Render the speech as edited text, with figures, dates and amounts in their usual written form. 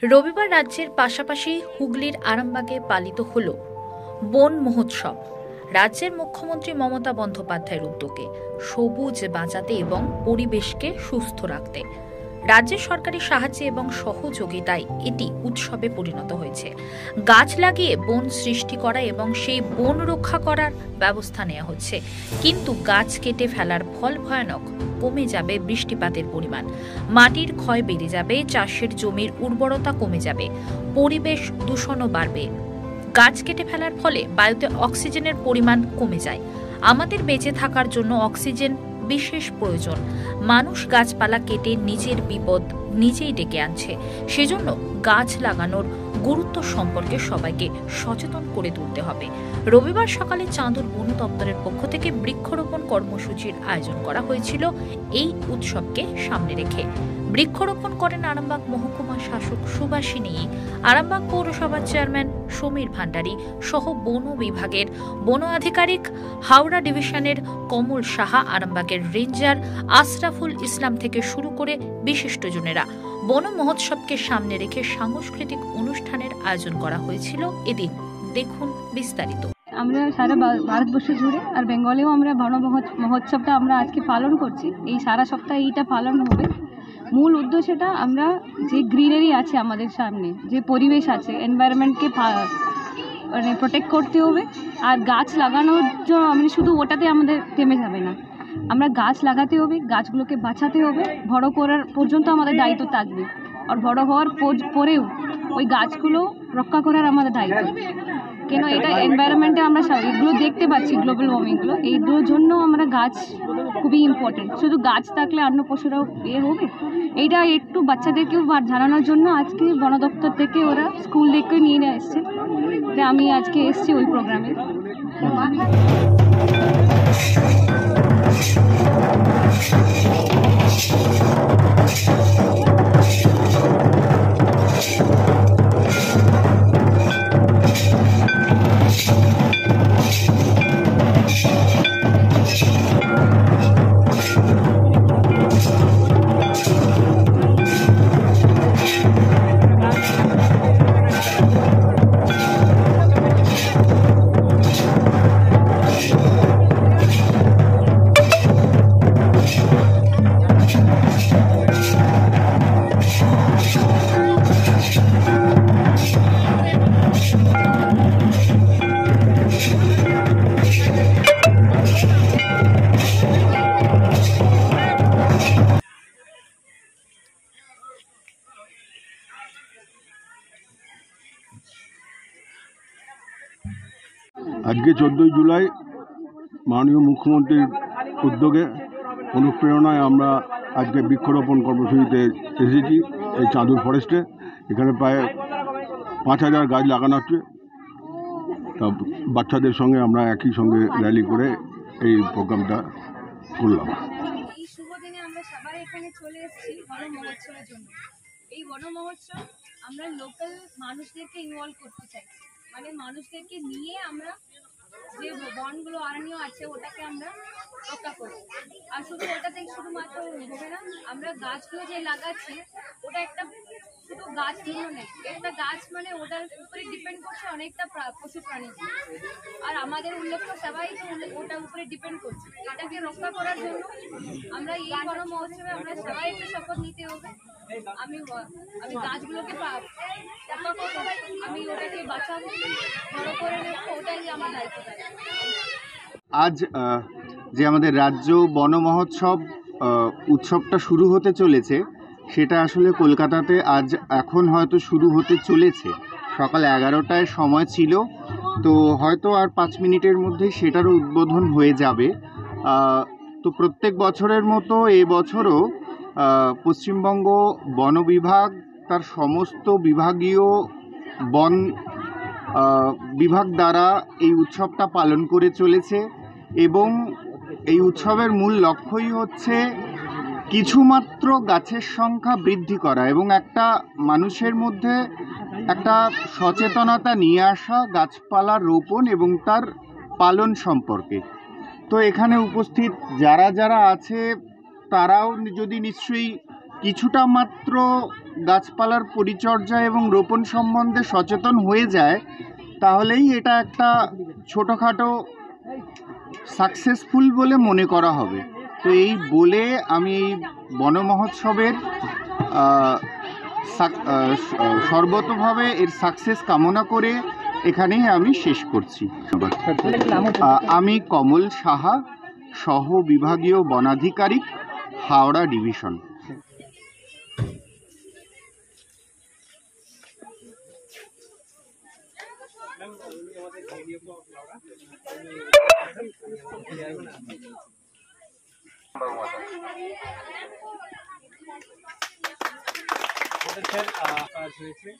রবিবার রাজ্যের পাশাপাশি হুগলির আরামবাগে পালিত হল বন মহোৎসব। রাজ্যের মুখ্যমন্ত্রী মমতা বন্দ্যোপাধ্যায়ের উদ্যোগে সবুজ বাঁচাতে এবং পরিবেশকে সুস্থ রাখতে রাজ্যের সরকারি সাহায্যে এবং সহযোগিতায় এটি উৎসবে পরিণত হয়েছে। গাছ লাগিয়ে বন সৃষ্টি করা এবং সেই বন রক্ষা করার ব্যবস্থা নেওয়া হচ্ছে, কিন্তু গাছ কেটে ফেলার ফল ভয়ানক। কমে যাবে বৃষ্টিপাতের পরিমাণ, মাটির ক্ষয় বেড়ে যাবে, চাষের জমির উর্বরতা কমে যাবে, পরিবেশ দূষণও বাড়বে। গাছ কেটে ফেলার ফলে বায়ুতে অক্সিজেনের পরিমাণ কমে যায়। আমাদের বেঁচে থাকার জন্য অক্সিজেন বিশেষ প্রয়োজন। মানুষ গাছপালা কেটে নিজের বিপদ নিজেই ডেকে আনছে। সেজন্য গাছ লাগানোর গুরুত্ব সম্পর্কে সবাইকে সচেতন করে তুলতে হবে। রবিবার সকালে চাঁদুর বন দপ্তরের পক্ষ থেকে বৃক্ষরোপণ কর্মসূচির আয়োজন করা হয়েছিল। এই উৎসবকে সামনে রেখে বৃক্ষরোপণ করেন আরামবাগ মহকুমা শাসক সুভাষিনী, আরামবাগ পৌরসভার চেয়ারম্যান সমীর ভান্ডারী সহ বন বিভাগের বন আধিকারিক, হাওড়া ডিভিশনের কমল সাহা, আরামবাগের রেঞ্জার আশরাফুল ইসলাম থেকে শুরু করে বিশিষ্টজনেরা। বন মহোৎসবকে সামনে রেখে সাংস্কৃতিক অনুষ্ঠানের আয়োজন করা হয়েছিল এদিন। দেখুন বিস্তারিত। আমরা সারা ভারতবর্ষ জুড়ে আর বেঙ্গলেও আমরা বন মহোৎসবটা আমরা আজকে পালন করছি। এই সারা সপ্তাহে এইটা পালন হবে। মূল উদ্দেশ্যটা আমরা যে গ্রিনারি আছে আমাদের সামনে, যে পরিবেশ আছে, এনভায়রনমেন্টকে মানে প্রোটেক্ট করতে হবে। আর গাছ লাগানোর জন্য মানে শুধু ওটাতে আমাদের থেমে যাবে না, আমরা গাছ লাগাতে হবে, গাছগুলোকে বাঁচাতে হবে। বড় করার পর্যন্ত আমাদের দায়িত্ব থাকবে, আর বড় হওয়ার পরেও ওই গাছগুলো রক্ষা করার আমাদের দায়িত্ব। কেন এটা এনভায়রনমেন্টে আমরা এগুলো দেখতে পাচ্ছি, গ্লোবাল ওয়ার্মিংগুলো, এইগুলোর জন্য আমরা গাছ খুবই ইম্পর্টেন্ট। শুধু গাছ থাকলে অন্য পশুরাও হবে, এইটা একটু বাচ্চাদেরকেও জানানোর জন্য আজকে বন দপ্তর থেকে ওরা স্কুল থেকে নিয়ে এসছে। আমি আজকে এসছি ওই প্রোগ্রামে। আজকে 14ই জুলাই মাননীয় মুখ্যমন্ত্রীর উদ্যোগে অনুপ্রেরণায় আমরা আজকে বৃক্ষরোপণ কর্মসূচিতে এসেছি এই চাঁদুর ফরেস্টে। এখানে প্রায় 5000 গাছ লাগানো হচ্ছে। তা বাচ্চাদের সঙ্গে আমরা একই সঙ্গে র্যালি করে এই প্রোগ্রামটা করলাম। এই শুভ দিনে আমরা সবাই এখানে চলে এসেছি বন মহোৎসবের জন্য। এই বন মহোৎসব আমরা লোকাল মানুষদেরকে ইনভলভ করতে চাই, মানে মানুষদেরকে নিয়ে আমরা যে বনগুলো অরণ্য আছে ওটাকে আমরা রক্ষা করব। আর শুধু ওটাতে শুধুমাত্র হবে না, আমরা গাছগুলো যে লাগাচ্ছি ওটা একটা শুধু গাছ জন্য নেই, একটা গাছ মানে ওটার উপরে ডিপেন্ড করছে অনেকটা পশু প্রাণী। আর আমাদের উল্লেখ্য সবাই ওটার উপরে ডিপেন্ড করছে। এটাকে রক্ষা করার জন্য আমরা এই বন মহোৎসবে আমরা সবাই একটু শপথ নিতে হবে। আমি গাছগুলোকে রক্ষা করবো, আমি ওটাকে বাঁচাবো, বড় করে নেবো, ওটাই আমার দায়িত্ব থাকে। আজ যে আমাদের রাজ্য বন মহোৎসব উৎসবটা শুরু হতে চলেছে, সেটা আসলে কলকাতাতে আজ এখন হয়তো শুরু হতে চলেছে। সকাল 11টায় সময় ছিল, তো হয়তো আর 5 মিনিটের মধ্যেই সেটারও উদ্বোধন হয়ে যাবে। তো প্রত্যেক বছরের মতো এবছরও পশ্চিমবঙ্গ বন বিভাগ তার সমস্ত বিভাগীয় বন বিভাগ দ্বারা এই উৎসবটা পালন করে চলেছে, এবং এই উৎসবের মূল লক্ষ্যই হচ্ছে কিছুমাত্র গাছের সংখ্যা বৃদ্ধি করা এবং একটা মানুষের মধ্যে একটা সচেতনতা নিয়ে আসা গাছপালা রোপণ এবং তার পালন সম্পর্কে। তো এখানে উপস্থিত যারা যারা আছে তারাও যদি নিশ্চয়ই কিছুটা মাত্র গাছপালার পরিচর্যা এবং রোপণ সম্বন্ধে সচেতন হয়ে যায়, তাহলেই এটা একটা ছোটোখাটো সাকসেসফুল বলে মনে করা হবে। তো এই বলে আমি এই বন মহোৎসবের সর্বতোভাবে এর সাকসেস কামনা করে এখানেই আমি শেষ করছি। আমি কমল সাহা, সহ বিভাগীয় বনাধিকারিক, হাওড়া ডিভিশন। স্যার কাজ হয়েছে।